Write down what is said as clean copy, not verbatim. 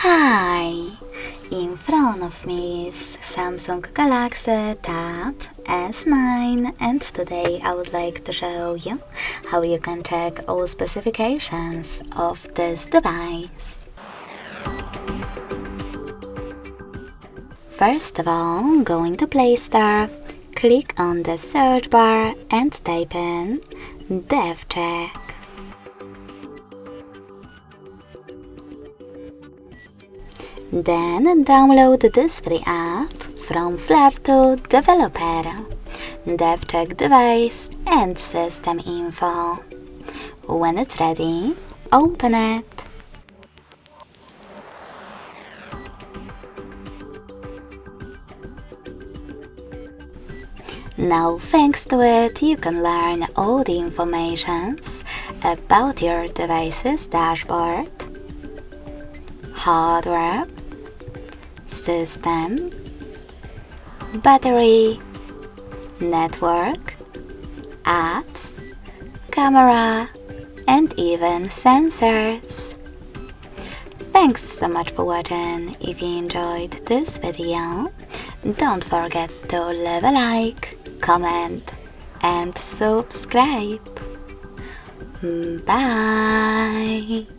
Hi! In front of me is Samsung Galaxy Tab S9, and today I would like to show you how you can check all specifications of this device. First of all, go into Play Store, click on the search bar and type in DevCheck. Then download this free app from Flap to Developer, DevCheck device and system info. When it's ready, open it. Now, thanks to it, you can learn all the informations about your device's dashboard, hardware, system, battery, network, apps, camera, and even sensors. Thanks so much for watching. If you enjoyed this video, don't forget to leave a like, comment, and subscribe. Bye!